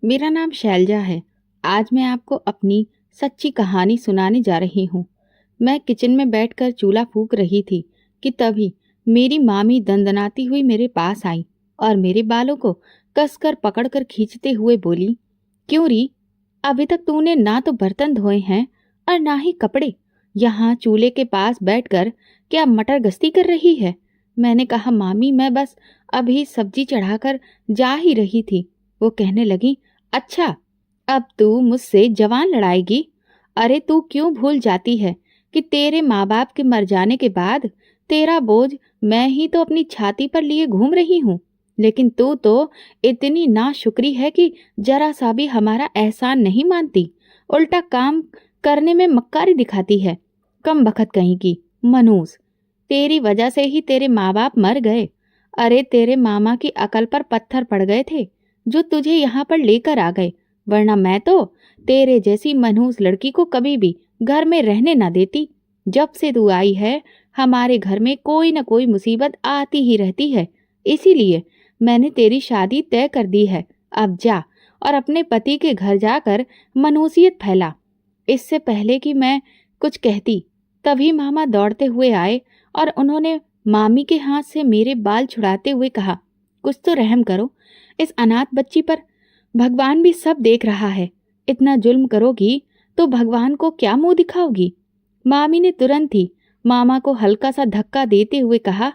मेरा नाम शैलजा है। आज मैं आपको अपनी सच्ची कहानी सुनाने जा रही हूँ। मैं किचन में बैठकर चूल्हा फूंक रही थी कि तभी मेरी मामी दंदनाती हुई मेरे पास आई और मेरे बालों को कसकर पकड़कर खींचते हुए बोली, क्यों री, अभी तक तूने ना तो बर्तन धोए हैं और ना ही कपड़े। यहाँ चूल्हे के पास बैठकर क्या मटर गश्ती कर रही है? मैंने कहा, मामी मैं बस अभी सब्जी चढ़ाकर जा ही रही थी। वो कहने लगी, अच्छा, अब तू मुझसे जवान लड़ाएगी? अरे तू क्यों भूल जाती है कि तेरे माँ बाप के मर जाने के बाद तेरा बोझ मैं ही तो अपनी छाती पर लिए घूम रही हूँ। लेकिन तू तो इतनी नाशुक्री है कि जरा सा भी हमारा एहसान नहीं मानती, उल्टा काम करने में मक्कारी दिखाती है। कम बखत कहीं की मनूस, तेरी वजह से ही तेरे माँ बाप मर गए। अरे तेरे मामा की अकल पर पत्थर पड़ गए थे जो तुझे यहाँ पर लेकर आ गए, वरना मैं तो तेरे जैसी मनहूस लड़की को कभी भी घर में रहने ना देती। जब से तू आई है हमारे घर में कोई न कोई मुसीबत आती ही रहती है, इसीलिए मैंने तेरी शादी तय कर दी है। अब जा और अपने पति के घर जाकर मनहूसियत फैला। इससे पहले कि मैं कुछ कहती, तभी मामा दौड़ते हुए आए और उन्होंने मामी के हाथ से मेरे बाल छुड़ाते हुए कहा, कुछ तो रहम करो इस अनाथ बच्ची पर। भगवान भी सब देख रहा है। इतना जुल्म करोगी तो भगवान को क्या मुंह दिखाओगी? मामी ने तुरंत ही मामा को हल्का सा धक्का देते हुए कहा,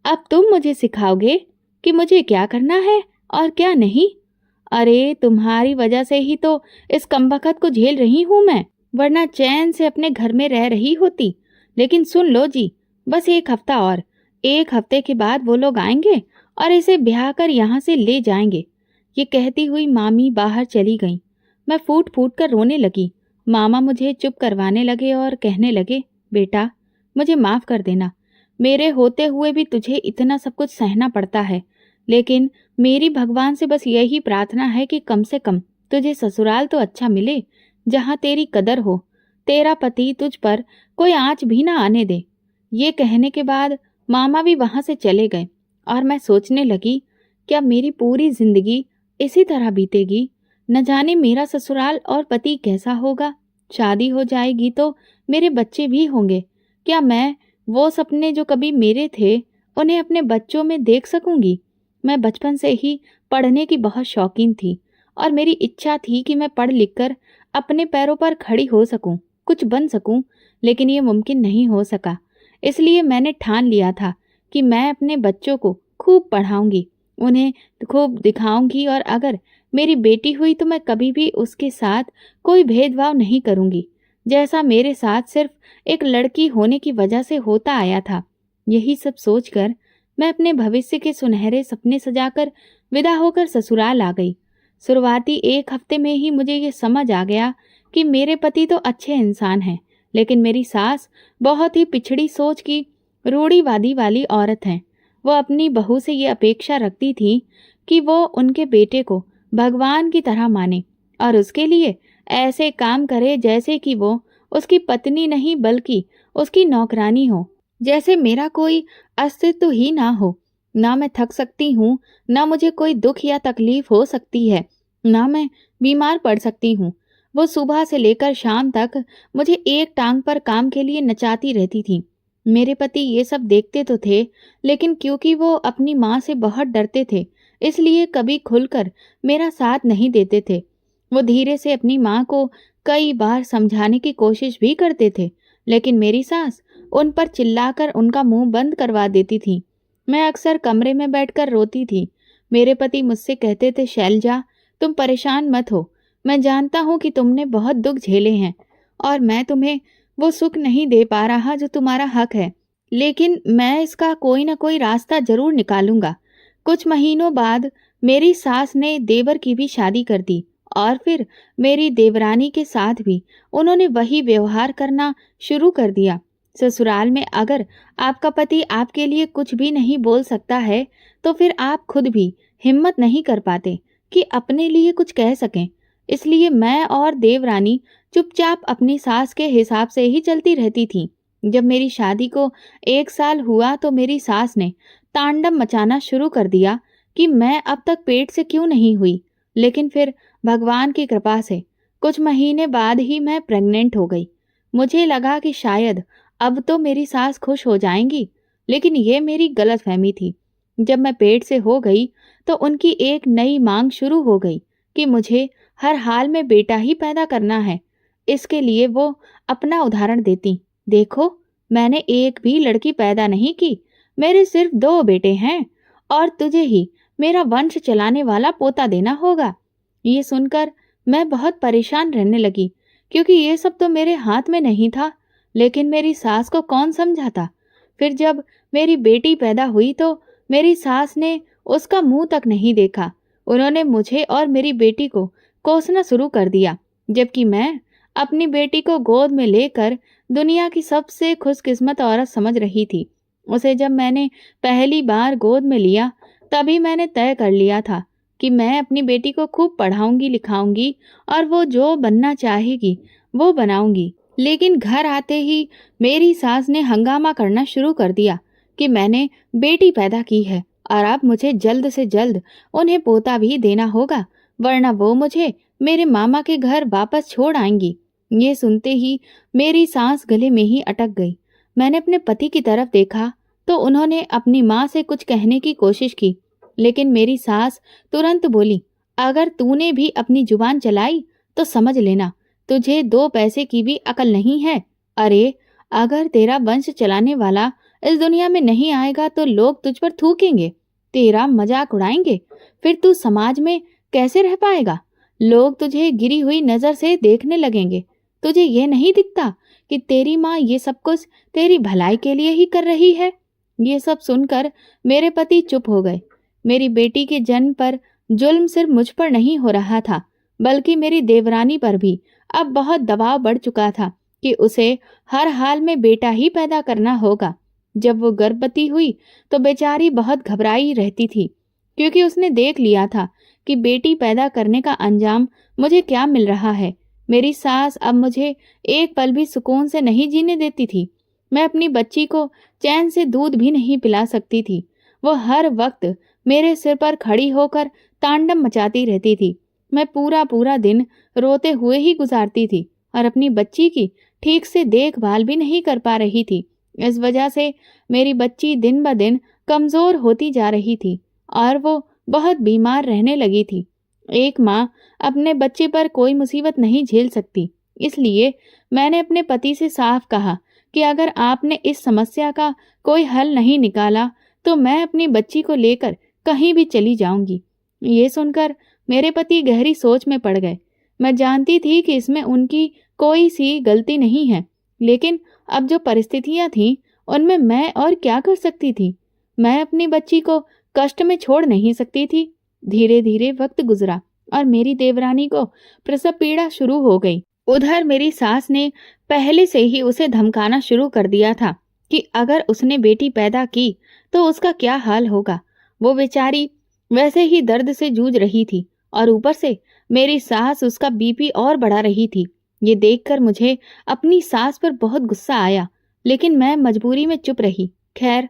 अब तुम मुझे सिखाओगे कि मुझे क्या करना है और क्या नहीं? अरे तुम्हारी वजह से ही तो इस कमबख्त को झेल रही हूं मैं, वरना चैन से अपने घर में रह रही होती। लेकिन सुन लो जी, बस एक हफ्ता और, एक हफ्ते के बाद वो लोग आएंगे और इसे ब्याह कर यहाँ से ले जाएंगे। ये कहती हुई मामी बाहर चली गईं। मैं फूट फूट कर रोने लगी। मामा मुझे चुप करवाने लगे और कहने लगे, बेटा मुझे माफ कर देना, मेरे होते हुए भी तुझे इतना सब कुछ सहना पड़ता है। लेकिन मेरी भगवान से बस यही प्रार्थना है कि कम से कम तुझे ससुराल तो अच्छा मिले, जहाँ तेरी कदर हो, तेरा पति तुझ पर कोई आंच भी ना आने दे। ये कहने के बाद मामा भी वहां से चले गए और मैं सोचने लगी, क्या मेरी पूरी जिंदगी इसी तरह बीतेगी? न जाने मेरा ससुराल और पति कैसा होगा। शादी हो जाएगी तो मेरे बच्चे भी होंगे। क्या मैं वो सपने जो कभी मेरे थे उन्हें अपने बच्चों में देख सकूंगी? मैं बचपन से ही पढ़ने की बहुत शौकीन थी और मेरी इच्छा थी कि मैं पढ़ लिख कर अपने पैरों पर खड़ी हो सकूं, कुछ बन सकूं, लेकिन ये मुमकिन नहीं हो सका। इसलिए मैंने ठान लिया था कि मैं अपने बच्चों को खूब पढ़ाऊंगी, उन्हें खूब दिखाऊंगी और अगर मेरी बेटी हुई तो मैं कभी भी उसके साथ कोई भेदभाव नहीं करूंगी, जैसा मेरे साथ सिर्फ एक लड़की होने की वजह से होता आया था। यही सब सोचकर मैं अपने भविष्य के सुनहरे सपने सजाकर विदा होकर ससुराल आ गई। शुरुआती एक हफ्ते में ही मुझे ये समझ आ गया कि मेरे पति तो अच्छे इंसान हैं, लेकिन मेरी सास बहुत ही पिछड़ी सोच की रूढ़िवादी वाली औरत है। वो अपनी बहू से ये अपेक्षा रखती थी कि वो उनके बेटे को भगवान की तरह माने और उसके लिए ऐसे काम करे जैसे कि वो उसकी पत्नी नहीं बल्कि उसकी नौकरानी हो, जैसे मेरा कोई अस्तित्व ही ना हो। ना मैं थक सकती हूँ, ना मुझे कोई दुख या तकलीफ हो सकती है, ना मैं बीमार पड़ सकती हूँ। वो सुबह से लेकर शाम तक मुझे एक टांग पर काम के लिए नचाती रहती थी। मेरे पति ये सब देखते तो थे, लेकिन क्योंकि वो अपनी माँ से बहुत डरते थे, इसलिए कभी खुलकर मेरा साथ नहीं देते थे। वो धीरे से अपनी माँ को कई बार समझाने की कोशिश भी करते थे, लेकिन मेरी सास उन पर चिल्लाकर उनका मुंह बंद करवा देती थी। मैं अक्सर कमरे में बैठकर रोती थी। मेरे पति मुझसे कहते थे, शैलजा तुम परेशान मत हो, मैं जानता हूँ कि तुमने बहुत दुख झेले हैं और मैं तुम्हें वो सुख नहीं दे पा रहा जो तुम्हारा हक है, लेकिन मैं इसका कोई ना कोई रास्ता जरूर निकालूंगा। कुछ महीनों बाद मेरी सास ने देवर की भी शादी कर दी और फिर मेरी देवरानी के साथ भी उन्होंने वही व्यवहार करना शुरू कर दिया। ससुराल में अगर आपका पति आपके लिए कुछ भी नहीं बोल सकता है तो फिर आप खुद भी हिम्मत नहीं कर पाते कि अपने लिए कुछ कह सकें। इसलिए मैं और देवरानी चुपचाप अपनी सास के हिसाब से ही चलती रहती थी। जब मेरी शादी को एक साल हुआ तो मेरी सास ने तांडव मचाना शुरू कर दिया कि मैं अब तक पेट से क्यों नहीं हुई। लेकिन फिर भगवान की कृपा से कुछ महीने बाद ही मैं प्रेग्नेंट हो गई। मुझे लगा कि शायद अब तो मेरी सास खुश हो जाएंगी, लेकिन ये मेरी गलतफहमी थी। जब मैं पेट से हो गई तो उनकी एक नई मांग शुरू हो गई कि मुझे हर हाल में बेटा ही पैदा करना है। इसके लिए वो अपना उदाहरण देती, देखो मैंने एक भी लड़की पैदा नहीं की, मेरे सिर्फ 2 बेटे हैं और तुझे ही मेरा वंश चलाने वाला पोता देना होगा। ये सुनकर मैं बहुत परेशान रहने लगी, क्योंकि ये सब तो मेरे हाथ में नहीं था। लेकिन मेरी सास को कौन समझाता। फिर जब मेरी बेटी पैदा हुई तो मेरी सास ने उसका मुंह तक नहीं देखा। उन्होंने मुझे और मेरी बेटी को कोसना शुरू कर दिया, जबकि मैं अपनी बेटी को गोद में लेकर दुनिया की सबसे खुशकिस्मत औरत समझ रही थी। उसे जब मैंने पहली बार गोद में लिया, तभी मैंने तय कर लिया था कि मैं अपनी बेटी को खूब पढ़ाऊंगी लिखाऊंगी और वो जो बनना चाहेगी वो बनाऊंगी। लेकिन घर आते ही मेरी सास ने हंगामा करना शुरू कर दिया कि मैंने बेटी पैदा की है और अब मुझे जल्द से जल्द उन्हें पोता भी देना होगा, वरना वो मुझे मेरे मामा के घर वापस छोड़ आएंगी। ये सुनते ही मेरी सांस गले में ही अटक गई। मैंने अपने पति की तरफ देखा तो उन्होंने अपनी माँ से कुछ कहने की कोशिश की, लेकिन मेरी सास तुरंत बोली, अगर तूने भी अपनी जुबान चलाई तो समझ लेना तुझे 2 पैसे की भी अकल नहीं है। अरे, अगर तेरा वंश चलाने वाला इस दुनिया में नहीं आएगा तो लोग तुझ पर थूकेंगे, तेरा मजाक उड़ाएंगे, फिर तू समाज में कैसे रह पाएगा। लोग तुझे गिरी हुई नजर से देखने लगेंगे। तुझे ये नहीं दिखता कि तेरी माँ ये सब कुछ तेरी भलाई के लिए ही कर रही है। ये सब सुनकर मेरे पति चुप हो गए। मेरी बेटी के जन्म पर जुल्म सिर्फ मुझ पर नहीं हो रहा था, बल्कि मेरी देवरानी पर भी अब बहुत दबाव बढ़ चुका था कि उसे हर हाल में बेटा ही पैदा करना होगा। जब वो गर्भवती हुई तो बेचारी बहुत घबराई रहती थी, क्योंकि उसने देख लिया था कि बेटी पैदा करने का अंजाम मुझे क्या मिल रहा है। मेरी सास अब मुझे एक पल भी सुकून से नहीं जीने देती थी। मैं अपनी बच्ची को चैन से दूध भी नहीं पिला सकती थी। वो हर वक्त मेरे सिर पर खड़ी होकर तांडव मचाती रहती थी। मैं पूरा पूरा दिन रोते हुए ही गुजारती थी और अपनी बच्ची की ठीक से देखभाल भी नहीं कर पा रही थी। इस वजह से मेरी बच्ची दिन ब दिन कमजोर होती जा रही थी और वो बहुत बीमार रहने लगी थी। एक माँ अपने बच्चे पर कोई मुसीबत नहीं झेल सकती, इसलिए मैंने अपने पति से साफ कहा कि अगर आपने इस समस्या का कोई हल नहीं निकाला तो मैं अपनी बच्ची को लेकर कहीं भी चली जाऊंगी। ये सुनकर मेरे पति गहरी सोच में पड़ गए। मैं जानती थी कि इसमें उनकी कोई सी गलती नहीं है, लेकिन अब जो परिस्थितियां थीं उनमें मैं और क्या कर सकती थी। मैं अपनी बच्ची को कष्ट में छोड़ नहीं सकती थी। धीरे धीरे वक्त गुजरा और मेरी देवरानी को प्रसव पीड़ा शुरू हो गई। उधर मेरी सास ने पहले से ही उसे धमकाना शुरू कर दिया था कि अगर उसने बेटी पैदा की तो उसका क्या हाल होगा। वो बेचारी वैसे ही दर्द से जूझ रही थी और ऊपर से मेरी सास उसका बीपी और बढ़ा रही थी। ये देखकर मुझे अपनी सास पर बहुत गुस्सा आया, लेकिन मैं मजबूरी में चुप रही। खैर,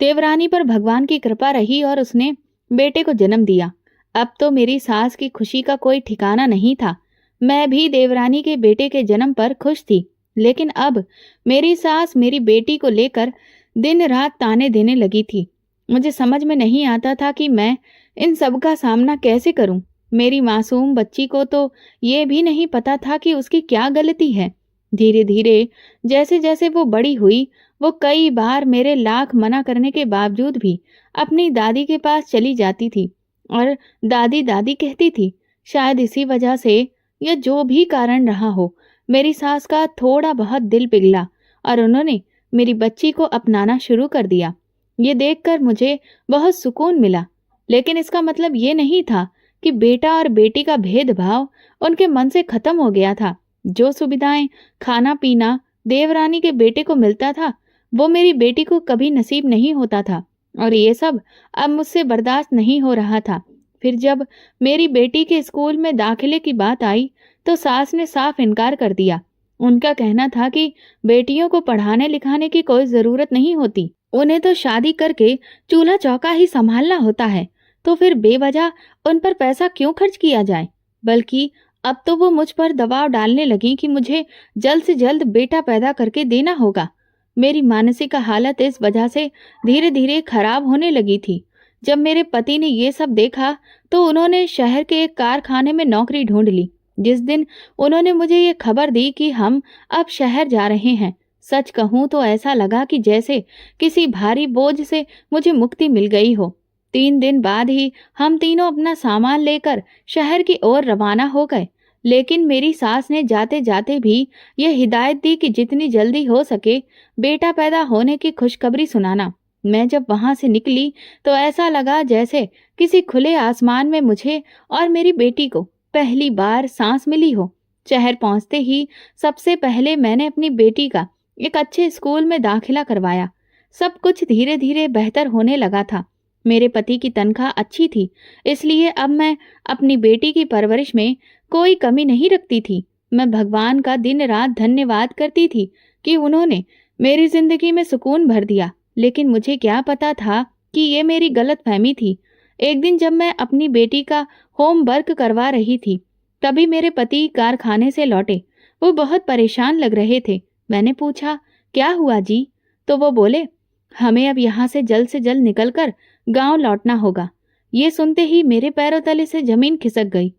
देवरानी पर भगवान की कृपा रही और उसने बेटे को जन्म दिया। अब तो मेरी सास की खुशी का कोई ठिकाना नहीं था। मैं भी देवरानी के बेटे के जन्म पर खुश थी, लेकिन अब मेरी सास मेरी बेटी को लेकर दिन रात ताने देने लगी थी। मुझे समझ में नहीं आता था कि मैं इन सब का सामना कैसे करूं। मेरी मासूम बच्ची को तो ये भी नहीं पता था कि उसकी क्या गलती है। धीरे धीरे जैसे जैसे वो बड़ी हुई, वो कई बार मेरे लाख मना करने के बावजूद भी अपनी दादी के पास चली जाती थी और दादी दादी कहती थी। शायद इसी वजह से या जो भी कारण रहा हो, मेरी सास का थोड़ा बहुत दिल पिघला और उन्होंने मेरी बच्ची को अपनाना शुरू कर दिया। ये देखकर मुझे बहुत सुकून मिला, लेकिन इसका मतलब ये नहीं था कि बेटा और बेटी का भेदभाव उनके मन से खत्म हो गया था। जो सुविधाएं, खाना पीना देवरानी के बेटे को मिलता था, वो मेरी बेटी को कभी नसीब नहीं होता था और ये सब अब मुझसे बर्दाश्त नहीं हो रहा था। फिर जब मेरी बेटी के स्कूल में दाखिले की बात आई तो सास ने साफ इनकार कर दिया। उनका कहना था कि बेटियों को पढ़ाने लिखाने की कोई जरूरत नहीं होती, उन्हें तो शादी करके चूल्हा चौका ही संभालना होता है। तो फिर बेवजह उन पर पैसा क्यों खर्च किया जाए। बल्कि अब तो वो मुझ पर दबाव डालने लगी कि मुझे जल्द से जल्द बेटा पैदा करके देना होगा। मेरी मानसिक हालत इस वजह से धीरे धीरे खराब होने लगी थी। जब मेरे पति ने ये सब देखा तो उन्होंने शहर के एक कारखाने में नौकरी ढूंढ ली। जिस दिन उन्होंने मुझे ये खबर दी कि हम अब शहर जा रहे हैं, सच कहूं तो ऐसा लगा कि जैसे किसी भारी बोझ से मुझे मुक्ति मिल गई हो। 3 दिन बाद ही हम तीनों अपना सामान लेकर शहर की ओर रवाना हो गए। लेकिन मेरी सास ने जाते जाते भी यह हिदायत दी कि जितनी जल्दी हो सके बेटा पैदा होने की खुशखबरी सुनाना। मैं जब वहां से निकली तो ऐसा लगा जैसे किसी खुले आसमान में मुझे और मेरी बेटी को पहली बार सांस मिली हो। शहर पहुंचते ही सबसे पहले मैंने अपनी बेटी का एक अच्छे स्कूल में दाखिला करवाया। सब कुछ धीरे धीरे बेहतर होने लगा था। मेरे पति की तनख्वाह अच्छी थी, इसलिए अब मैं अपनी बेटी की परवरिश में कोई कमी नहीं रखती थी। मैं भगवान का दिन रात धन्यवाद करती थी कि उन्होंने मेरी जिंदगी में सुकून भर दिया। लेकिन मुझे क्या पता था कि ये मेरी गलतफहमी थी। एक दिन जब मैं अपनी बेटी का होमवर्क करवा रही थी, तभी मेरे पति कारखाने से लौटे। वो बहुत परेशान लग रहे थे। मैंने पूछा, क्या हुआ जी? तो वो बोले, हमें अब यहाँ से जल्द निकलकर गांव लौटना होगा। ये सुनते ही मेरे पैरों तले से जमीन खिसक गई।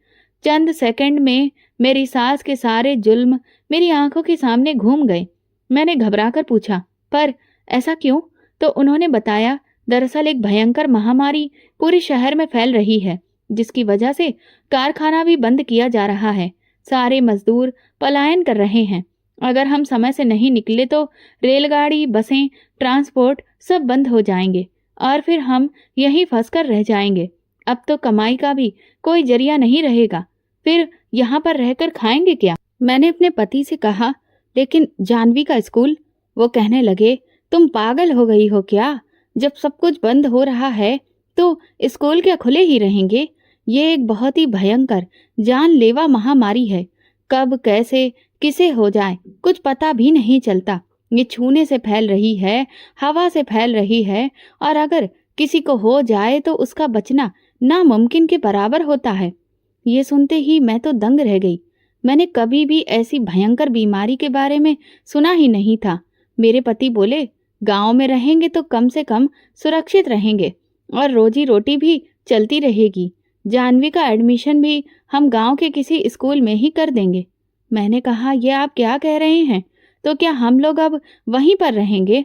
चंद सेकंड में मेरी सास के सारे जुल्म मेरी आंखों के सामने घूम गए। मैंने घबराकर पूछा, पर ऐसा क्यों? तो उन्होंने बताया, दरअसल एक भयंकर महामारी पूरे शहर में फैल रही है, जिसकी वजह से कारखाना भी बंद किया जा रहा है। सारे मजदूर पलायन कर रहे हैं। अगर हम समय से नहीं निकले तो रेलगाड़ी, बसें, ट्रांसपोर्ट सब बंद हो जाएंगे और फिर हम यहीं फंसकर रह जाएंगे। अब तो कमाई का भी कोई जरिया नहीं रहेगा। फिर यहाँ पर रहकर खाएंगे क्या? मैंने अपने पति से कहा, लेकिन जानवी का स्कूल? वो कहने लगे, तुम पागल हो गई हो क्या? जब सब कुछ बंद हो रहा है तो स्कूल क्या खुले ही रहेंगे? ये एक बहुत ही भयंकर जानलेवा महामारी है। कब कैसे किसे हो जाए कुछ पता भी नहीं चलता। ये छूने से फैल रही है, हवा से फैल रही है, और अगर किसी को हो जाए तो उसका बचना नामुमकिन के बराबर होता है। ये सुनते ही मैं तो दंग रह गई। मैंने कभी भी ऐसी भयंकर बीमारी के बारे में सुना ही नहीं था। मेरे पति बोले, गांव में रहेंगे तो कम से कम सुरक्षित रहेंगे और रोजी रोटी भी चलती रहेगी। जानवी का एडमिशन भी हम गांव के किसी स्कूल में ही कर देंगे। मैंने कहा, ये आप क्या कह रहे हैं? तो क्या हम लोग अब वहीं पर रहेंगे?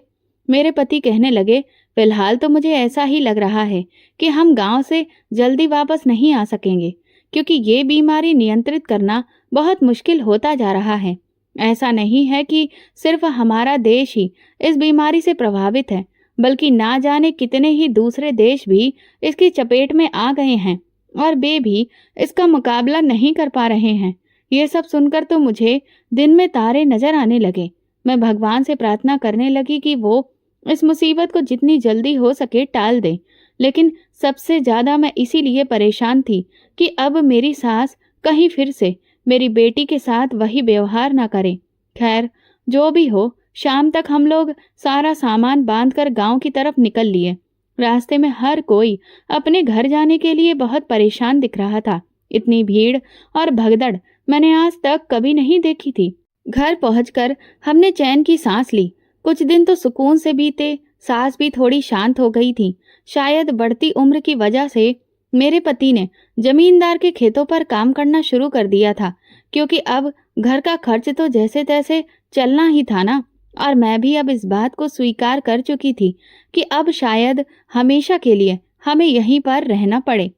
मेरे पति कहने लगे, फिलहाल तो मुझे ऐसा ही लग रहा है कि हम गांव से जल्दी वापस नहीं आ सकेंगे, क्योंकि ये बीमारी नियंत्रित करना बहुत मुश्किल होता जा रहा है। ऐसा नहीं है कि सिर्फ हमारा देश ही इस बीमारी से प्रभावित है, बल्कि ना जाने कितने ही दूसरे देश भी इसकी चपेट में आ गए हैं और वे भी इसका मुकाबला नहीं कर पा रहे हैं। ये सब सुनकर तो मुझे दिन में तारे नजर आने लगे। मैं भगवान से प्रार्थना करने लगी कि वो इस मुसीबत को जितनी जल्दी हो सके टाल दे। लेकिन सबसे ज्यादा मैं इसीलिए परेशान थी कि अब मेरी सास कहीं फिर से मेरी बेटी के साथ वही व्यवहार ना करे। खैर, जो भी हो, शाम तक हम लोग सारा सामान बांधकर गांव की तरफ निकल लिए। रास्ते में हर कोई अपने घर जाने के लिए बहुत परेशान दिख रहा था। इतनी भीड़ और भगदड़ मैंने आज तक कभी नहीं देखी थी। घर पहुंचकर हमने चैन की सांस ली। कुछ दिन तो सुकून से बीते। सास भी थोड़ी शांत हो गई थी। शायद बढ़ती उम्र की वजह से मेरे पति ने जमींदार के खेतों पर काम करना शुरू कर दिया था, क्योंकि अब घर का खर्च तो जैसे तैसे चलना ही था ना। और मैं भी अब इस बात को स्वीकार कर चुकी थी कि अब शायद हमेशा के लिए हमें यहीं पर रहना पड़े।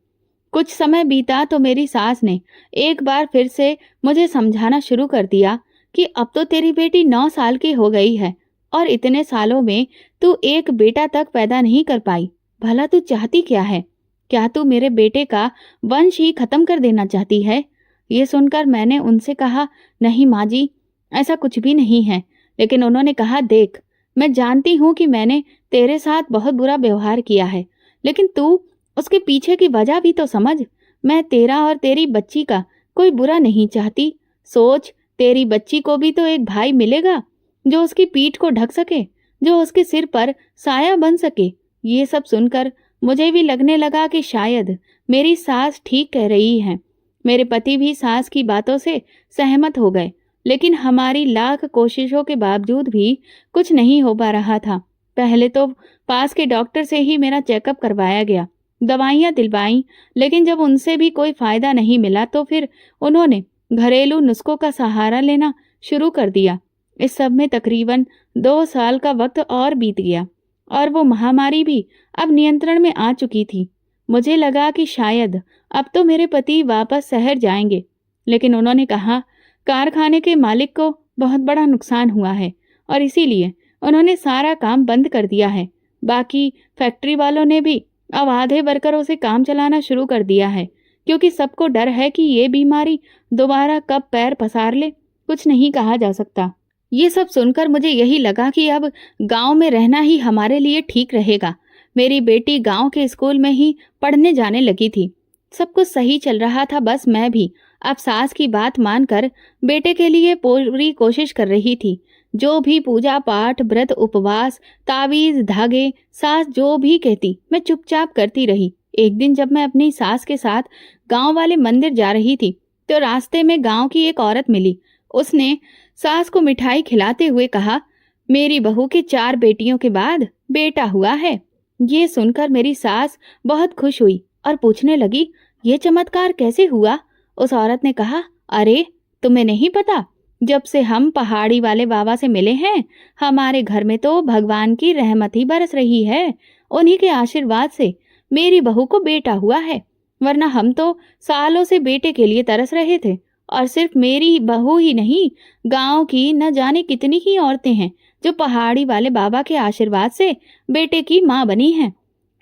कुछ समय बीता तो मेरी सास ने एक बार फिर से मुझे समझाना शुरू कर दिया कि अब तो तेरी बेटी 9 साल की हो गई है और इतने सालों में तू एक बेटा तक पैदा नहीं कर पाई। भला तू चाहती क्या है? क्या तू मेरे बेटे का वंश ही खत्म कर देना चाहती है? ये सुनकर मैंने उनसे कहा, नहीं माँ जी, ऐसा कुछ भी नहीं है। लेकिन उन्होंने कहा, देख, मैं जानती हूँ कि मैंने तेरे साथ बहुत बुरा व्यवहार किया है, लेकिन तू उसके पीछे की वजह भी तो समझ। मैं तेरा और तेरी बच्ची का कोई बुरा नहीं चाहती। सोच, तेरी बच्ची को भी तो एक भाई मिलेगा जो उसकी पीठ को ढक सके, जो उसके सिर पर साया बन सके। ये सब सुनकर मुझे भी लगने लगा कि शायद मेरी सास ठीक कह रही है। मेरे पति भी सास की बातों से सहमत हो गए, लेकिन हमारी लाख कोशिशों के बावजूद भी कुछ नहीं हो पा रहा था। पहले तो पास के डॉक्टर से ही मेरा चेकअप करवाया गया, दवाइयाँ दिलवाईं, लेकिन जब उनसे भी कोई फायदा नहीं मिला तो फिर उन्होंने घरेलू नुस्खों का सहारा लेना शुरू कर दिया। इस सब में तकरीबन 2 साल का वक्त और बीत गया और वो महामारी भी अब नियंत्रण में आ चुकी थी। मुझे लगा कि शायद अब तो मेरे पति वापस शहर जाएंगे, लेकिन उन्होंने कहा कारखाने के मालिक को बहुत बड़ा नुकसान हुआ है और इसीलिए उन्होंने सारा काम बंद कर दिया है। बाकी फैक्ट्री वालों ने भी अब आधे वर्करों से काम चलाना शुरू कर दिया है, क्योंकि सबको डर है कि ये बीमारी दोबारा कब पैर पसार ले, कुछ नहीं कहा जा सकता। ये सब सुनकर मुझे यही लगा कि अब गांव में रहना ही हमारे लिए ठीक रहेगा। मेरी बेटी गांव के स्कूल में ही पढ़ने जाने लगी थी। सब कुछ सही चल रहा था, बस मैं भी अब सास की बात मानकर बेटे के लिए पूरी कोशिश कर रही थी। जो भी पूजा पाठ, व्रत, उपवास, तावीज, धागे, सास जो भी कहती मैं चुपचाप करती रही। एक दिन जब मैं अपनी सास के साथ गांव वाले मंदिर जा रही थी तो रास्ते में गांव की एक औरत मिली। उसने सास को मिठाई खिलाते हुए कहा, मेरी बहू के 4 बेटियों के बाद बेटा हुआ है। ये सुनकर मेरी सास बहुत खुश हुई और पूछने लगी, ये चमत्कार कैसे हुआ? उस औरत ने कहा, अरे तुम्हें नहीं पता, जब से हम पहाड़ी वाले बाबा से मिले हैं हमारे घर में तो भगवान की रहमत ही बरस रही है। उन्हीं के आशीर्वाद से मेरी बहू को बेटा हुआ है, वरना हम तो सालों से बेटे के लिए तरस रहे थे। और सिर्फ मेरी बहू ही नहीं, गांव की न जाने कितनी ही औरतें हैं जो पहाड़ी वाले बाबा के आशीर्वाद से बेटे की माँ बनी हैं।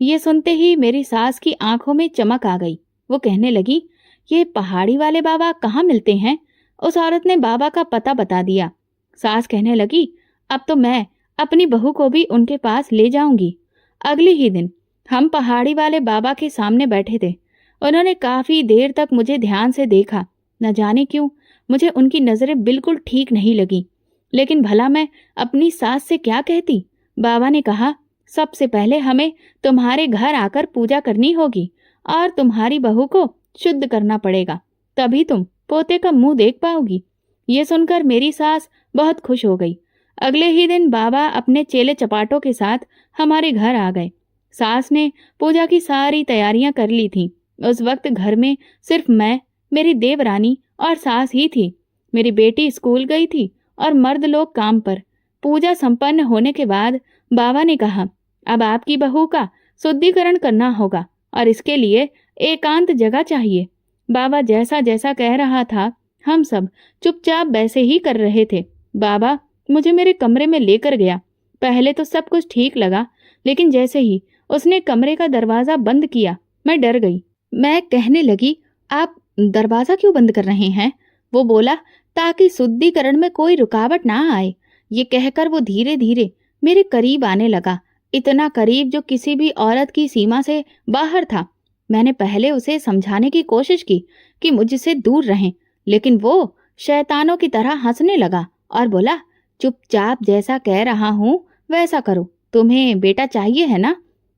ये सुनते ही मेरी सास की आंखों में चमक आ गई। वो कहने लगी, ये पहाड़ी वाले बाबा कहाँ मिलते हैं? उस औरत ने बाबा का पता बता दिया। सास कहने लगी, अब तो मैं अपनी बहू को भी उनके पास ले जाऊंगी। अगले ही दिन हम पहाड़ी वाले बाबा के सामने बैठे थे। उन्होंने काफी देर तक मुझे ध्यान से देखा। न जाने क्यों मुझे उनकी नजरें बिल्कुल ठीक नहीं लगी, लेकिन भला मैं अपनी सास से क्या कहती? बाबा ने कहा, सबसे पहले हमें तुम्हारे घर आकर पूजा करनी होगी और तुम्हारी बहू को शुद्ध करना पड़ेगा, तभी तुम पोते का मुंह देख पाओगी। ये सुनकर मेरी सास बहुत खुश हो गई। अगले ही दिन बाबा अपने चेले चपाटों के साथ हमारे घर आ गए। सास ने पूजा की सारी तैयारियां कर ली थी। उस वक्त घर में सिर्फ मैं, मेरी देवरानी और सास ही थी। मेरी बेटी स्कूल गई थी और मर्द लोग काम पर। पूजा संपन्न होने के बाद बाबा ने कहा, अब आपकी बहू का शुद्धिकरण करना होगा और इसके लिए एकांत जगह चाहिए। बाबा जैसा जैसा कह रहा था हम सब चुपचाप वैसे ही कर रहे थे। बाबा मुझे मेरे कमरे में लेकर गया। पहले तो सब कुछ ठीक लगा, लेकिन जैसे ही उसने कमरे का दरवाजा बंद किया मैं डर गई। मैं कहने लगी, आप दरवाजा क्यों बंद कर रहे हैं? वो बोला, ताकि शुद्धिकरण में कोई रुकावट ना आए। ये कहकर वो धीरे धीरे मेरे करीब आने लगा, इतना करीब जो किसी भी औरत की सीमा से बाहर था। मैंने पहले उसे समझाने की कोशिश की कि मुझसे दूर रहें, लेकिन वो शैतानों की तरह हंसने लगा और बोला, चुपचाप जैसा कह रहा हूँ वैसा करो। तुम्हें बेटा चाहिए है ना?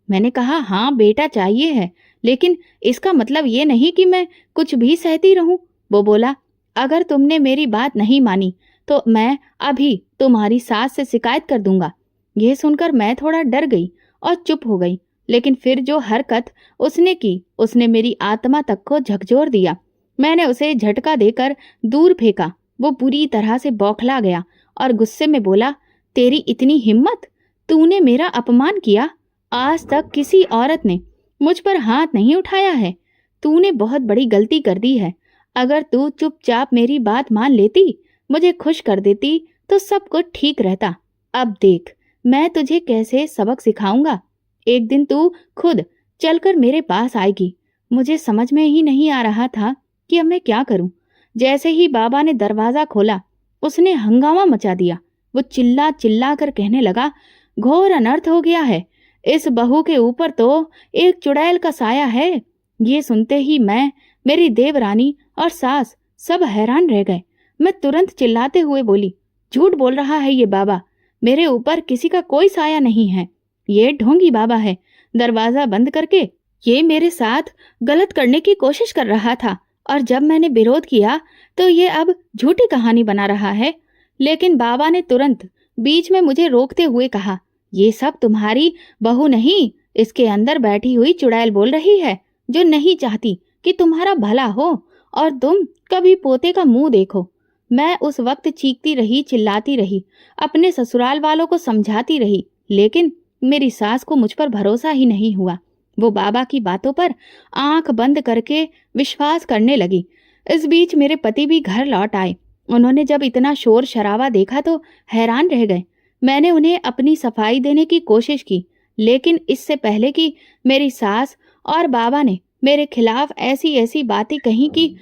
मैंने कहा, हाँ बेटा चाहिए है, लेकिन इसका मतलब ये नहीं कि मैं कुछ भी सहती रहूं। वो बोला, अगर तुमने मेरी बात नहीं मानी तो मैं अभी तुम्हारी सास से शिकायत कर दूंगा। यह सुनकर मैं थोड़ा डर गई और चुप हो गई, लेकिन फिर जो हरकत उसने की उसने मेरी आत्मा तक को झकझोर दिया। मैंने उसे झटका देकर दूर फेंका। वो बुरी तरह से बौखला गया और गुस्से में बोला, तेरी इतनी हिम्मत, तूने मेरा अपमान किया। आज तक किसी औरत ने मुझ पर हाथ नहीं उठाया है। तूने बहुत बड़ी गलती कर दी है। अगर तू चुपचाप मेरी बात मान लेती, मुझे खुश कर देती तो सब कुछ ठीक रहता। अब देख मैं तुझे कैसे सबक सिखाऊंगा। एक दिन तू खुद चलकर मेरे पास आएगी। मुझे समझ में ही नहीं आ रहा था कि अब मैं क्या करूं। जैसे ही बाबा ने दरवाजा खोला उसने हंगामा मचा दिया। वो चिल्ला चिल्ला कर कहने लगा, घोर अनर्थ हो गया है। इस बहू के ऊपर तो एक चुड़ैल का साया है। ये सुनते ही मैं, मेरी देवरानी और सास सब हैरान रह गए। मैं तुरंत चिल्लाते हुए बोली, झूठ बोल रहा है ये बाबा, मेरे ऊपर किसी का कोई साया नहीं है। ये ढोंगी बाबा है। दरवाजा बंद करके। ये मेरे साथ गलत करने की कोशिश कर रहा था और जब मैंने विरोध किया तो ये अब झूठी कहानी बना रहा है। लेकिन बाबा ने तुरंत बीच में मुझे रोकते हुए कहा, ये सब तुम्हारी बहू नहीं, इसके अंदर बैठी हुई चुड़ैल बोल रही है, जो नहीं चाहती कि तुम्हारा भला हो और तुम कभी पोते का मुंह देखो। मैं उस वक्त चीखती रही, चिल्लाती रही, अपने ससुराल वालों को समझाती रही, लेकिन मेरी सास को मुझ पर भरोसा ही नहीं हुआ। वो बाबा की बातों पर आंख बंद करके विश्वास करने लगी। इस बीच मेरे पति भी घर लौट आए। उन्होंने जब इतना शोर शराबा देखा तो हैरान रह गए। मैंने उन्हें अपनी सफाई देने की कोशिश की, लेकिन इससे पहले कि मेरी सास और बाबा ने मेरे खिलाफ ऐसी ऐसी बातें कहीं कि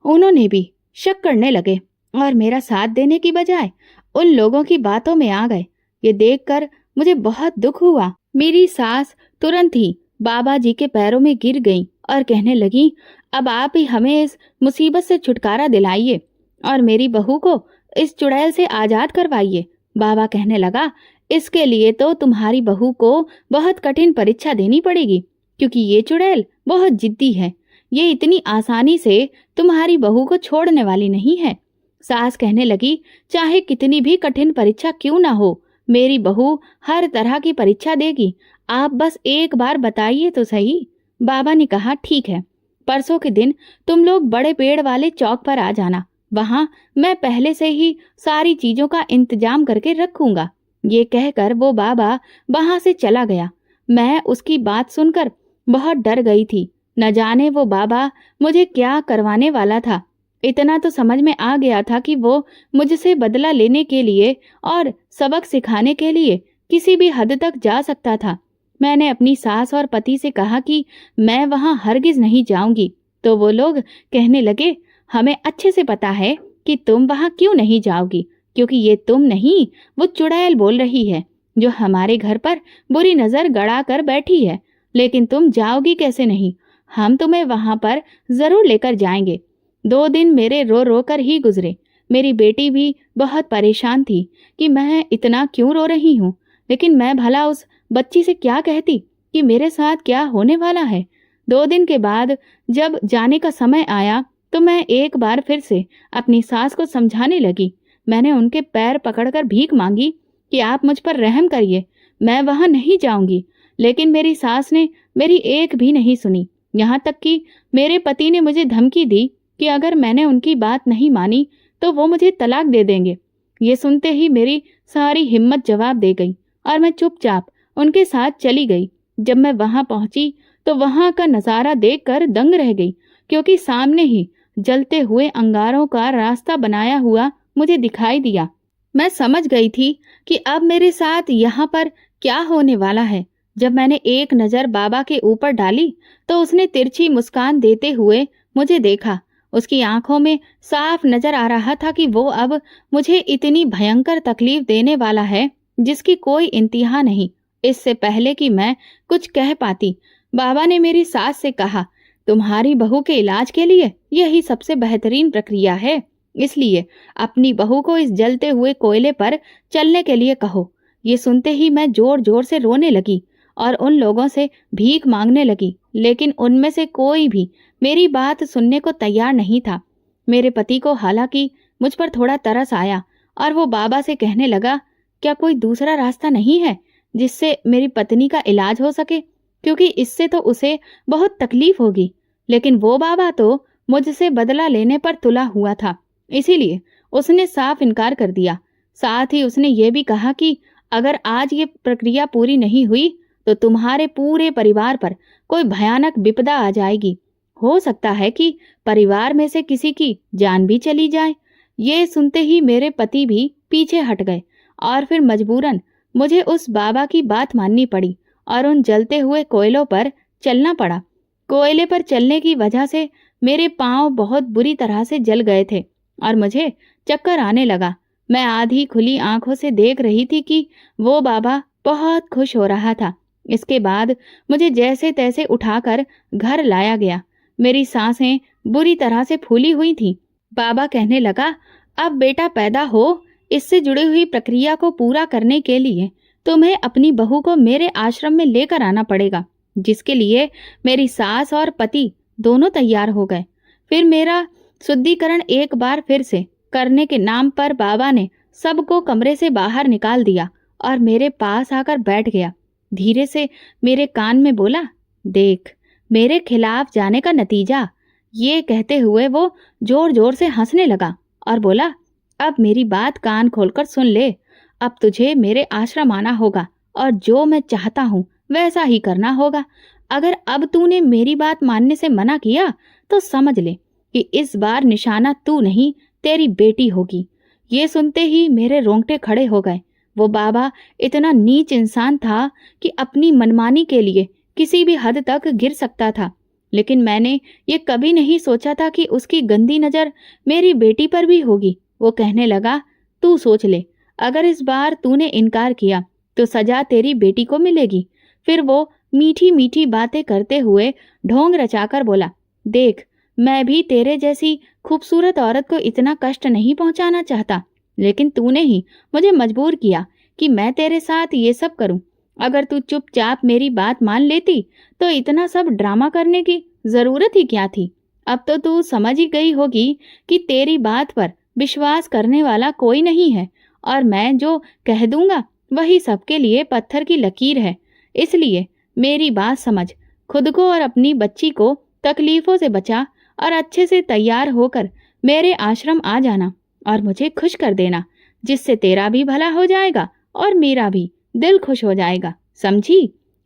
उन्होंने भी शक करने लगे और मेरा साथ देने की बजाय उन लोगों की बातों में आ गए। ये देखकर मुझे बहुत दुख हुआ। मेरी सास तुरंत ही बाबा जी के पैरों में गिर गई और कहने लगी, अब आप ही हमें इस मुसीबत से छुटकारा दिलाइए और मेरी बहू को इस चुड़ैल से आजाद करवाइए। बाबा कहने लगा, इसके लिए तो तुम्हारी बहू को बहुत कठिन परीक्षा देनी पड़ेगी, क्योंकि ये चुड़ैल बहुत जिद्दी है। ये इतनी आसानी से तुम्हारी बहू को छोड़ने वाली नहीं है। सास कहने लगी, चाहे कितनी भी कठिन परीक्षा क्यों ना हो, मेरी बहू हर तरह की परीक्षा देगी। आप बस एक बार बताइए तो सही। बाबा ने कहा, ठीक है, परसों के दिन तुम लोग बड़े पेड़ वाले चौक पर आ जाना। वहां मैं पहले से ही सारी चीजों का इंतजाम करके रखूंगा। ये कहकर वो बाबा वहां से चला गया। मैं उसकी बात सुनकर बहुत डर गई थी। न जाने वो बाबा मुझे क्या करवाने वाला था। इतना तो समझ में आ गया था कि वो मुझसे बदला लेने के लिए और सबक सिखाने के लिए किसी भी हद तक जा सकता था। मैंने अपनी सास और पति से कहा कि मैं वहां हरगिज नहीं जाऊंगी, तो वो लोग कहने लगे, हमें अच्छे से पता है कि तुम वहां क्यों नहीं जाओगी, क्योंकि ये तुम नहीं, वो चुड़ैल बोल रही है, जो हमारे घर पर बुरी नजर गड़ा कर बैठी है। लेकिन तुम जाओगी कैसे नहीं, हम तुम्हें वहां पर जरूर लेकर जाएंगे। 2 दिन मेरे रो रो कर ही गुजरे। मेरी बेटी भी बहुत परेशान थी कि मैं इतना क्यों रो रही हूँ, लेकिन मैं भला उस बच्ची से क्या कहती कि मेरे साथ क्या होने वाला है। 2 दिन के बाद जब जाने का समय आया तो मैं एक बार फिर से अपनी सास को समझाने लगी। मैंने उनके पैर पकड़कर भीख मांगी कि आप मुझ पर रहम करिए, मैं वहां नहीं जाऊंगी। लेकिन मेरी सास ने मेरी एक भी नहीं सुनी। यहाँ तक कि मेरे पति ने मुझे धमकी दी कि अगर मैंने उनकी बात नहीं मानी तो वो मुझे तलाक दे देंगे। ये सुनते ही मेरी सारी हिम्मत जवाब दे गई और मैं चुपचाप उनके साथ चली गई। जब मैं वहां पहुंची तो वहां का नजारा देखकर दंग रह गई, क्योंकि सामने ही जलते हुए अंगारों का रास्ता बनाया हुआ मुझे दिखाई दिया। मैं समझ गई थी कि अब मेरे साथ यहाँ पर क्या होने वाला है। जब मैंने एक नजर बाबा के ऊपर डाली तो उसने तिरछी मुस्कान देते हुए मुझे देखा। उसकी आंखों में साफ नजर आ रहा था कि वो अब मुझे इतनी भयंकर तकलीफ देने वाला है जिसकी कोई इंतहा नहीं। इससे पहले कि मैं कुछ कह पाती, बाबा ने मेरी सास से कहा, तुम्हारी बहू के इलाज के लिए यही सबसे बेहतरीन प्रक्रिया है, इसलिए अपनी बहू को इस जलते हुए कोयले पर चलने के लिए कहो। ये सुनते ही मैं जोर जोर से रोने लगी और उन लोगों से भीख मांगने लगी, लेकिन उनमें से कोई भी मेरी बात सुनने को तैयार नहीं था। मेरे पति को हालांकि मुझ पर थोड़ा तरस आया और वो बाबा से कहने लगा, क्या कोई दूसरा रास्ता नहीं है जिससे मेरी पत्नी का इलाज हो सके, क्योंकि इससे तो उसे बहुत तकलीफ होगी। लेकिन वो बाबा तो मुझसे बदला लेने पर तुला हुआ था, इसीलिए उसने साफ इनकार कर दिया। साथ ही उसने ये भी कहा कि अगर आज ये प्रक्रिया पूरी नहीं हुई तो तुम्हारे पूरे परिवार पर कोई भयानक विपदा आ जाएगी। हो सकता है कि परिवार में से किसी की जान भी चली जाए। ये सुनते ही मेरे पति भी पीछे हट गए और फिर मजबूरन मुझे उस बाबा की बात माननी पड़ी और उन जलते हुए कोयलों पर चलना पड़ा। कोयले पर चलने की वजह से मेरे पांव बहुत बुरी तरह से जल गए थे और मुझे चक्कर आने लगा। मैं आधी खुली आंखों से देख रही थी कि वो बाबा बहुत खुश हो रहा था। इसके बाद मुझे जैसे तैसे उठाकर घर लाया गया। मेरी सांसें बुरी तरह से फूली हुई थीं। बाबा कहने लगा, अब बेटा पैदा हो, इससे जुड़ी हुई प्रक्रिया को पूरा करने के लिए तुम्हें अपनी बहू को मेरे आश्रम में लेकर आना पड़ेगा। जिसके लिए मेरी सास और पति दोनों तैयार हो गए। फिर मेरा शुद्धिकरण एक बार फिर से करने के नाम पर बाबा ने सबको कमरे से बाहर निकाल दिया और मेरे पास आकर बैठ गया। धीरे से मेरे कान में बोला, देख मेरे खिलाफ जाने का नतीजा। ये कहते हुए वो जोर जोर से हंसने लगा और बोला, अब मेरी बात कान खोलकर सुन ले। अब तुझे मेरे आश्रम आना होगा और जो मैं चाहता हूँ वैसा ही करना होगा। अगर अब तूने मेरी बात मानने से मना किया तो समझ ले कि इस बार निशाना तू नहीं तेरी बेटी होगी। ये सुनते ही मेरे रोंगटे खड़े हो गए। वो बाबा इतना नीच इंसान था कि अपनी मनमानी के लिए किसी भी हद तक गिर सकता था, लेकिन मैंने ये कभी नहीं सोचा था कि उसकी गंदी नज़र मेरी बेटी पर भी होगी। वो कहने लगा, तू सोच ले, अगर इस बार तूने इनकार किया तो सजा तेरी बेटी को मिलेगी। फिर वो मीठी मीठी बातें करते हुए ढोंग रचाकर बोला, देख मैं भी तेरे जैसी खूबसूरत औरत को इतना कष्ट नहीं पहुंचाना चाहता, लेकिन तूने ही मुझे मजबूर किया कि मैं तेरे साथ ये सब करूं। अगर तू चुपचाप मेरी बात मान लेती तो इतना सब ड्रामा करने की जरूरत ही क्या थी। अब तो तू समझ ही गई होगी कि तेरी बात पर विश्वास करने वाला कोई नहीं है और मैं जो कह दूंगा वही सबके लिए पत्थर की लकीर है। इसलिए मेरी बात समझ, खुद को और अपनी बच्ची को तकलीफों से बचा और अच्छे से तैयार होकर मेरे आश्रम आ जाना और मुझे खुश कर देना, जिससे तेरा भी भला हो जाएगा और मेरा भी दिल खुश हो जाएगा, समझी।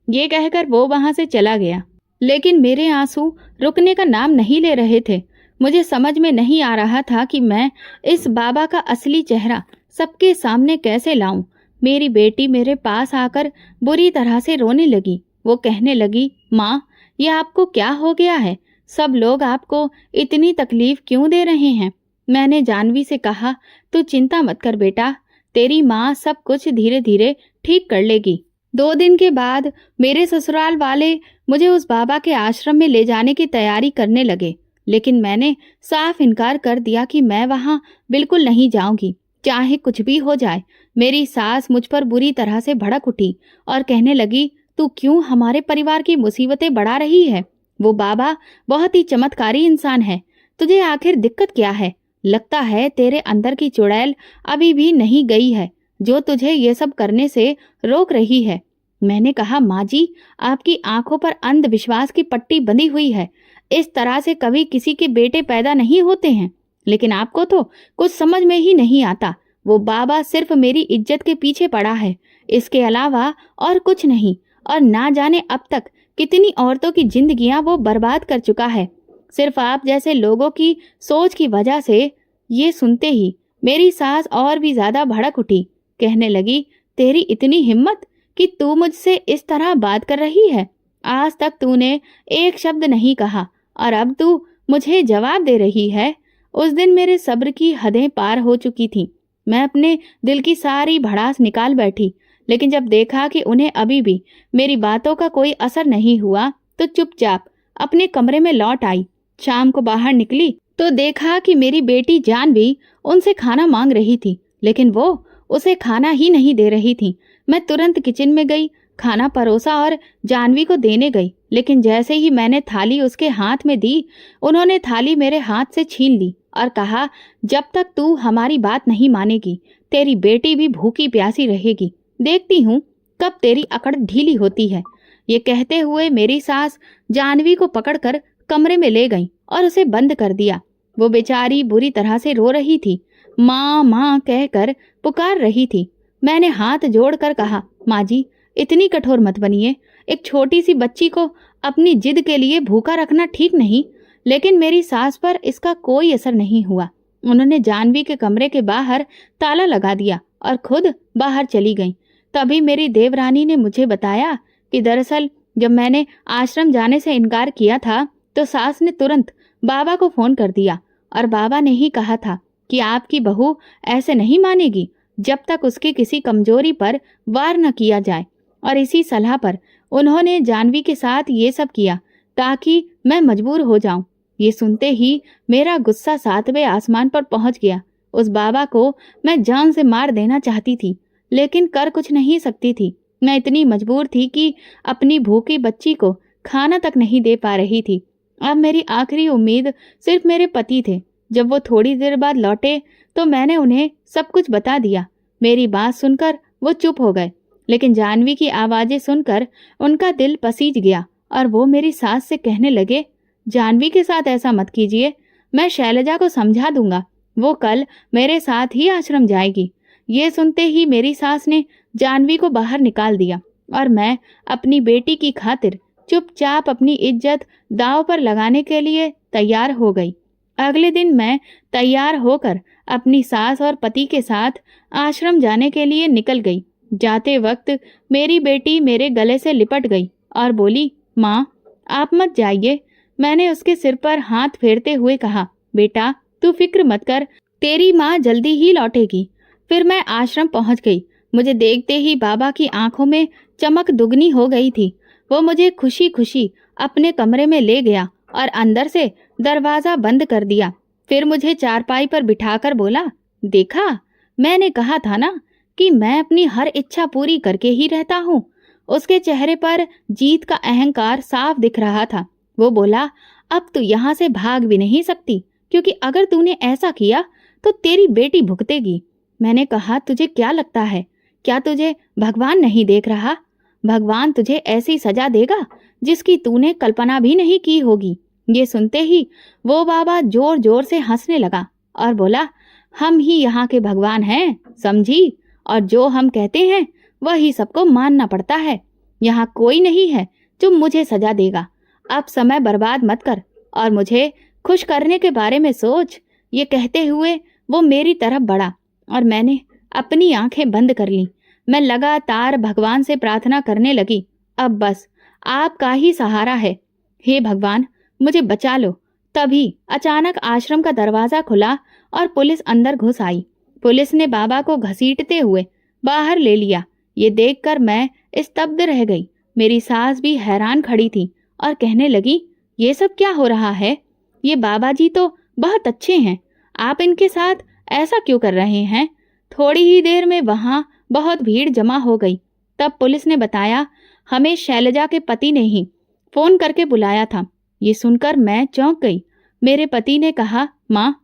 ये कहकर वो वहां से चला गया, लेकिन मेरे आंसू रुकने का नाम नहीं ले रहे थे। मुझे समझ में नहीं आ रहा था कि मैं इस बाबा का असली चेहरा सबके सामने कैसे लाऊं। मेरी बेटी मेरे पास आकर बुरी तरह से रोने लगी। वो कहने लगी, माँ ये आपको क्या हो गया है? सब लोग आपको इतनी तकलीफ क्यों दे रहे हैं? मैंने जानवी से कहा, तू चिंता मत कर बेटा, तेरी माँ सब कुछ धीरे धीरे ठीक कर लेगी। 2 दिन के बाद मेरे ससुराल वाले मुझे उस बाबा के आश्रम में ले जाने की तैयारी करने लगे, लेकिन मैंने साफ इनकार कर दिया कि मैं वहां बिल्कुल नहीं जाऊंगी, चाहे कुछ भी हो जाए। मेरी सास मुझ पर बुरी तरह से भड़क उठी और कहने लगी, तू क्यों हमारे परिवार की मुसीबतें बढ़ा रही है? वो बाबा बहुत ही चमत्कारी इंसान है, तुझे आखिर दिक्कत क्या है? लगता है तेरे अंदर की चुड़ैल अभी भी नहीं गई है जो तुझे ये सब करने से रोक रही है। मैंने कहा, माँ जी आपकी आंखों पर अंधविश्वास की पट्टी बंधी हुई है। इस तरह से कभी किसी के बेटे पैदा नहीं होते हैं, लेकिन आपको तो कुछ समझ में ही नहीं आता। वो बाबा सिर्फ मेरी इज्जत के पीछे पड़ा है, इसके अलावा और कुछ नहीं। और ना जाने अब तक कितनी औरतों की जिंदगियां वो बर्बाद कर चुका है, सिर्फ आप जैसे लोगों की सोच की वजह से। ये सुनते ही मेरी सास और भी ज्यादा भड़क उठी, कहने लगी, तेरी इतनी हिम्मत कि तू मुझसे इस तरह बात कर रही है? आज तक तूने एक शब्द नहीं कहा और अब तू मुझे जवाब दे रही है। उस दिन मेरे सब्र की हदें पार हो चुकी थीं। मैं अपने दिल की सारी भड़ास निकाल बैठी, लेकिन जब देखा कि उन्हें अभी भी मेरी बातों का कोई असर नहीं हुआ तो चुपचाप अपने कमरे में लौट आई। शाम को बाहर निकली तो देखा कि मेरी बेटी जानवी उनसे खाना मांग रही थी, लेकिन वो उसे खाना ही नहीं दे रही थी। मैं तुरंत किचन में गई, खाना परोसा और जानवी को देने गई, लेकिन जैसे ही मैंने थाली उसके हाथ में दी, उन्होंने थाली मेरे हाथ से छीन ली और कहा, जब तक तू हमारी बात नहीं मानेगी तेरी बेटी भी भूखी प्यासी रहेगी। देखती हूँ कब तेरी अकड़ ढीली होती है। ये कहते हुए मेरी सास जानवी को पकड़कर कमरे में ले गई और उसे बंद कर दिया। वो बेचारी बुरी तरह से रो रही थी, माँ माँ कहकर पुकार रही थी। मैंने हाथ जोड़कर कहा, माँ जी इतनी कठोर मत बनिए, एक छोटी सी बच्ची को अपनी जिद के लिए भूखा रखना ठीक नहीं। लेकिन मेरी सास पर इसका कोई असर नहीं हुआ। उन्होंने जानवी के कमरे के बाहर ताला लगा दिया और खुद बाहर चली गईं। तभी मेरी देवरानी ने मुझे बताया कि दरअसल जब मैंने आश्रम जाने से इनकार किया था तो सास ने तुरंत बाबा को फोन कर दिया और बाबा ने ही कहा था कि आपकी बहू ऐसे नहीं मानेगी जब तक उसकी किसी कमजोरी पर वार न किया जाए। और इसी सलाह पर उन्होंने जानवी के साथ ये सब किया ताकि मैं मजबूर हो जाऊं। ये सुनते ही मेरा गुस्सा 7वें आसमान पर पहुंच गया। उस बाबा को मैं जान से मार देना चाहती थी, लेकिन कर कुछ नहीं सकती थी। मैं इतनी मजबूर थी कि अपनी भूखी बच्ची को खाना तक नहीं दे पा रही थी। अब मेरी आखिरी उम्मीद सिर्फ मेरे पति थे। जब वो थोड़ी देर बाद लौटे तो मैंने उन्हें सब कुछ बता दिया। मेरी बात सुनकर वो चुप हो गए, लेकिन जानवी की आवाज़ें सुनकर उनका दिल पसीज गया और वो मेरी सास से कहने लगे, जानवी के साथ ऐसा मत कीजिए, मैं शैलजा को समझा दूंगा, वो कल मेरे साथ ही आश्रम जाएगी। ये सुनते ही मेरी सास ने जानवी को बाहर निकाल दिया और मैं अपनी बेटी की खातिर चुपचाप अपनी इज्जत दांव पर लगाने के लिए तैयार हो गई। अगले दिन मैं तैयार होकर अपनी सास और पति के साथ आश्रम जाने के लिए निकल गई। जाते वक्त मेरी बेटी मेरे गले से लिपट गई और बोली, माँ आप मत जाइए। मैंने उसके सिर पर हाथ फेरते हुए कहा, बेटा तू फिक्र मत कर, तेरी माँ जल्दी ही लौटेगी। फिर मैं आश्रम पहुंच गई। मुझे देखते ही बाबा की आंखों में चमक दुगनी हो गई थी। वो मुझे खुशी खुशी अपने कमरे में ले गया और अंदर से दरवाजा बंद कर दिया। फिर मुझे चारपाई पर बिठाकर बोला, देखा, मैंने कहा था ना कि मैं अपनी हर इच्छा पूरी करके ही रहता हूँ। उसके चेहरे पर जीत का अहंकार साफ दिख रहा था। वो बोला, अब तू यहाँ से भाग भी नहीं सकती, क्योंकि अगर तूने ऐसा किया तो तेरी बेटी भुगतेगी। मैंने कहा, तुझे क्या लगता है, क्या तुझे भगवान नहीं देख रहा? भगवान तुझे ऐसी सजा देगा जिसकी तूने कल्पना भी नहीं की होगी। ये सुनते ही वो बाबा जोर जोर से हंसने लगा और बोला, हम ही यहाँ के भगवान हैं, समझी, और जो हम कहते हैं वही सबको मानना पड़ता है। यहाँ कोई नहीं है जो मुझे सजा देगा। अब समय बर्बाद मत कर और मुझे खुश करने के बारे में सोच। ये कहते हुए वो मेरी तरफ बढ़ा और मैंने अपनी आंखें बंद कर लीं। मैं लगातार भगवान से प्रार्थना करने लगी, अब बस आपका ही सहारा है, हे भगवान मुझे बचा लो। तभी अचानक आश्रम का दरवाजा खुला और पुलिस अंदर घुस आई। पुलिस ने बाबा को घसीटते हुए बाहर ले लिया। ये देखकर मैं स्तब्ध रह गई। मेरी सास भी हैरान खड़ी थी और कहने लगी, ये सब क्या हो रहा है? ये बाबा जी तो बहुत अच्छे हैं, आप इनके साथ ऐसा क्यों कर रहे हैं? थोड़ी ही देर में वहां बहुत भीड़ जमा हो गई। तब पुलिस ने बताया, हमें शैलजा के पति ने ही फोन करके बुलाया था। ये सुनकर मैं चौंक गई। मेरे पति ने कहा, माँ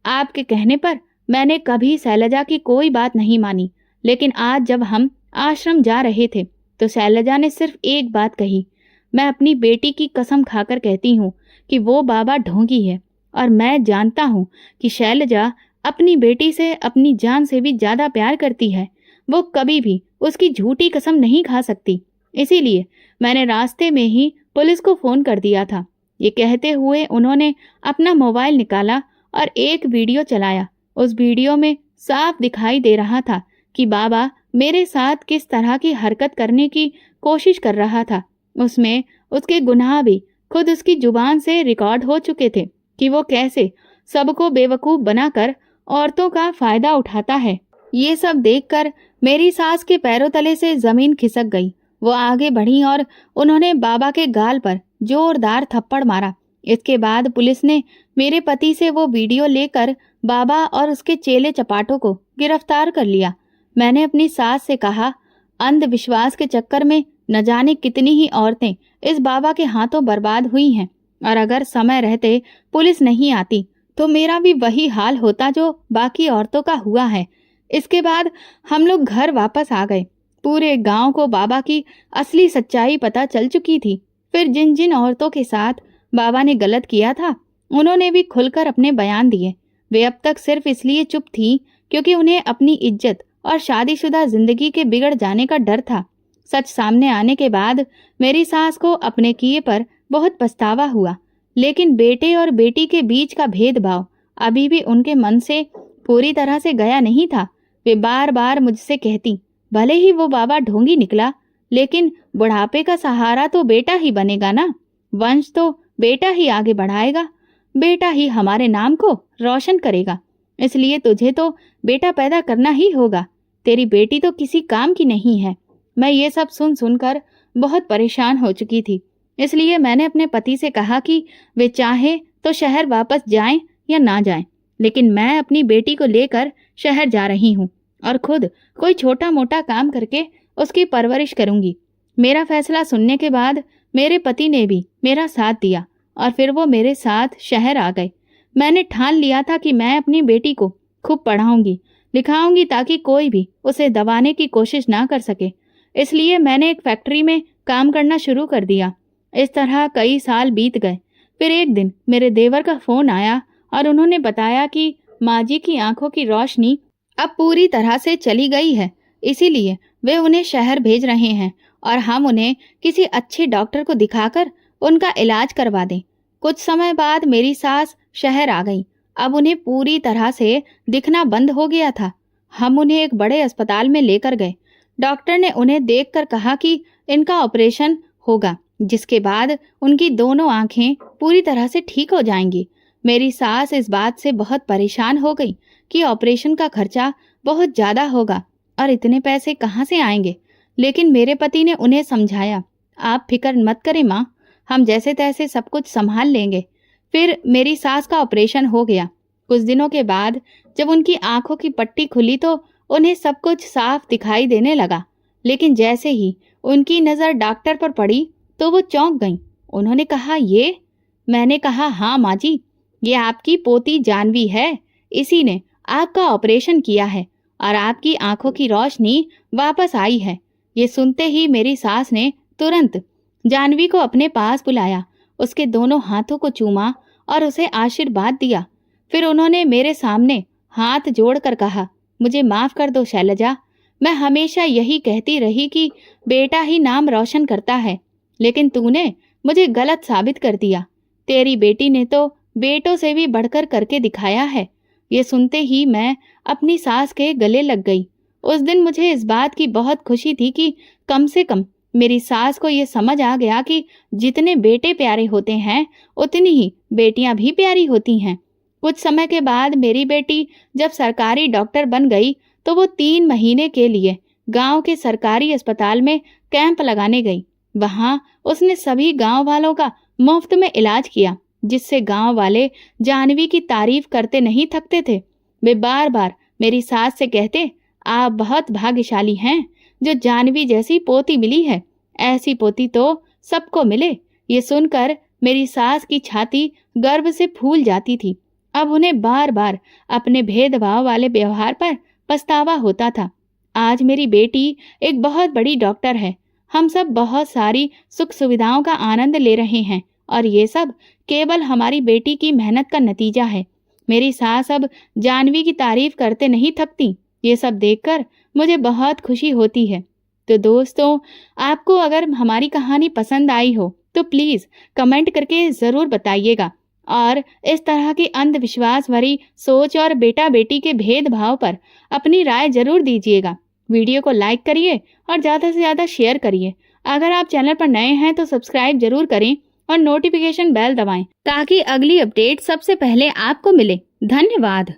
आपके कहने पर मैंने कभी शैलजा की कोई बात नहीं मानी, लेकिन आज जब हम आश्रम जा रहे थे तो शैलजा ने सिर्फ एक बात कही। मैं अपनी बेटी की कसम खाकर कहती हूँ कि वो बाबा ढोंगी है और मैं जानता हूँ कि शैलजा अपनी बेटी से अपनी जान से भी ज्यादा प्यार करती है। वो कभी भी उसकी झूठी कसम नहीं खा सकती। इसीलिए मैंने रास्ते में ही पुलिस को फोन कर दिया था। ये कहते हुए उन्होंने अपना मोबाइल निकाला और एक वीडियो चलाया। उस वीडियो में साफ दिखाई दे रहा था कि बाबा मेरे साथ किस तरह की हरकत करने की कोशिश कर रहा था। उसमें उसके गुनाह भी खुद उसकी जुबान से रिकॉर्ड हो चुके थे कि वो कैसे सबको बेवकूफ बनाकर औरतों का फायदा उठाता है। ये सब देखकर मेरी सास के पैरों तले से जमीन खिसक गई। वो आगे बढ़ी और उन्होंने बाबा के गाल पर जोरदार थप्पड़ मारा। इसके बाद पुलिस ने मेरे पति से वो वीडियो लेकर बाबा और उसके चेले चपाटों को गिरफ्तार कर लिया। मैंने अपनी सास से कहा, अंधविश्वास के चक्कर में न जाने कितनी ही औरतें इस बाबा के हाथों बर्बाद हुई हैं, और अगर समय रहते पुलिस नहीं आती तो मेरा भी वही हाल होता जो बाकी औरतों का हुआ है। इसके बाद हम लोग घर वापस आ गए। पूरे गांव को बाबा की असली सच्चाई पता चल चुकी थी। फिर जिन जिन औरतों के साथ बाबा ने गलत किया था उन्होंने भी खुलकर अपने बयान दिए। वे अब तक सिर्फ इसलिए चुप थी क्योंकि उन्हें अपनी इज्जत और शादीशुदा जिंदगी के बिगड़ जाने का डर था। सच सामने आने के बाद मेरी सास को अपने किए पर बहुत पछतावा हुआ, लेकिन बेटे और बेटी के बीच का भेदभाव अभी भी उनके मन से पूरी तरह से गया नहीं था। वे बार बार मुझसे कहती, भले ही वो बाबा ढोंगी निकला, लेकिन बुढ़ापे का सहारा तो बेटा ही बनेगा ना। वंश तो बेटा ही आगे बढ़ाएगा, बेटा ही हमारे नाम को रोशन करेगा। इसलिए तुझे तो बेटा पैदा करना ही होगा। तेरी बेटी तो किसी काम की नहीं है। मैं ये सब सुन सुनकर बहुत परेशान हो चुकी थी। इसलिए मैंने अपने पति से कहा कि वे चाहे तो शहर वापस जाएं या ना जाएं, लेकिन मैं अपनी बेटी को लेकर शहर जा रही हूँ और खुद कोई छोटा मोटा काम करके उसकी परवरिश करूंगी। मेरा फैसला सुनने के बाद मेरे पति ने भी मेरा साथ दिया और फिर वो मेरे साथ शहर आ गए। मैंने ठान लिया था कि मैं अपनी बेटी को खूब पढ़ाऊंगी, लिखाऊंगी ताकि कोई भी उसे दबाने की कोशिश ना कर सके। इसलिए मैंने एक फैक्ट्री में काम करना शुरू कर दिया। इस तरह कई साल बीत गए। फिर एक दिन मेरे देवर का फोन आया और उन्होंने बताया कि माँ जी की आंखों की रोशनी अब पूरी तरह से चली गई है, इसीलिए वे उन्हें शहर भेज रहे हैं और हम उन्हें किसी अच्छे डॉक्टर को दिखाकर उनका इलाज करवा दें। कुछ समय बाद मेरी सास शहर आ गई। अब उन्हें पूरी तरह से दिखना बंद हो गया था। हम उन्हें एक बड़े अस्पताल में लेकर गए। डॉक्टर ने उन्हें देखकर कहा कि इनका ऑपरेशन होगा, जिसके बाद उनकी दोनों आंखें पूरी तरह से ठीक हो जाएंगी। मेरी सास इस बात से बहुत परेशान हो गई कि ऑपरेशन का खर्चा बहुत ज़्यादा होगा और इतने पैसे कहाँ से आएंगे। लेकिन मेरे पति ने उन्हें समझाया, आप फिक्र मत करें माँ, हम जैसे तैसे सब कुछ संभाल लेंगे। फिर मेरी सास का ऑपरेशन हो गया। कुछ दिनों के बाद जब उनकी आंखों की पट्टी खुली तो उन्हें सब कुछ साफ दिखाई देने लगा। लेकिन जैसे ही उनकी नज़र डॉक्टर पर पड़ी तो वो चौंक गईं। उन्होंने कहा, ये? मैंने कहा, हाँ माँ जी, ये आपकी पोती जानवी है। इसी ने आपका ऑपरेशन किया है और आपकी आंखों की रोशनी वापस आई है। ये सुनते ही मेरी सास ने तुरंत जानवी को अपने पास बुलाया, उसके दोनों हाथों को चूमा और उसे आशीर्वाद दिया। फिर उन्होंने मेरे सामने हाथ जोड़कर कहा, मुझे माफ कर दो शैलजा, मैं हमेशा यही कहती रही कि बेटा ही नाम रोशन करता है, लेकिन तूने मुझे गलत साबित कर दिया। तेरी बेटी ने तो बेटों से भी बढ़कर करके दिखाया है। ये सुनते ही मैं अपनी सास के गले लग गई। उस दिन मुझे इस बात की बहुत खुशी थी कि कम से कम मेरी सास को ये समझ आ गया कि जितने बेटे प्यारे होते हैं उतनी ही बेटियां भी प्यारी होती हैं। कुछ समय के बाद मेरी बेटी जब सरकारी डॉक्टर बन गई तो वो 3 महीने के लिए गांव के सरकारी अस्पताल में कैंप लगाने गई। वहां उसने सभी गांव वालों का मुफ्त में इलाज किया, जिससे गांव वाले जानवी की तारीफ करते नहीं थकते थे। वे बार बार मेरी सास से कहते, आप बहुत भाग्यशाली हैं जो जानवी जैसी पोती मिली है। ऐसी पोती तो सबको मिले। ये सुनकर मेरी सास की छाती गर्व से फूल जाती थी। अब उन्हें बार बार अपने भेदभाव वाले व्यवहार पर पछतावा होता था। आज मेरी बेटी एक बहुत बड़ी डॉक्टर है। हम सब बहुत सारी सुख सुविधाओं का आनंद ले रहे हैं और ये सब केवल हमारी बेटी की मेहनत का नतीजा है। मेरी सास अब जानवी की तारीफ करते नहीं थकती। ये सब देखकर मुझे बहुत खुशी होती है। तो दोस्तों, आपको अगर हमारी कहानी पसंद आई हो तो प्लीज़ कमेंट करके ज़रूर बताइएगा और इस तरह की अंधविश्वास भरी सोच और बेटा बेटी के भेदभाव पर अपनी राय जरूर दीजिएगा। वीडियो को लाइक करिए और ज़्यादा से ज़्यादा शेयर करिए। अगर आप चैनल पर नए हैं तो सब्सक्राइब जरूर करें और नोटिफिकेशन बेल दबाएं ताकि अगली अपडेट सबसे पहले आपको मिले। धन्यवाद।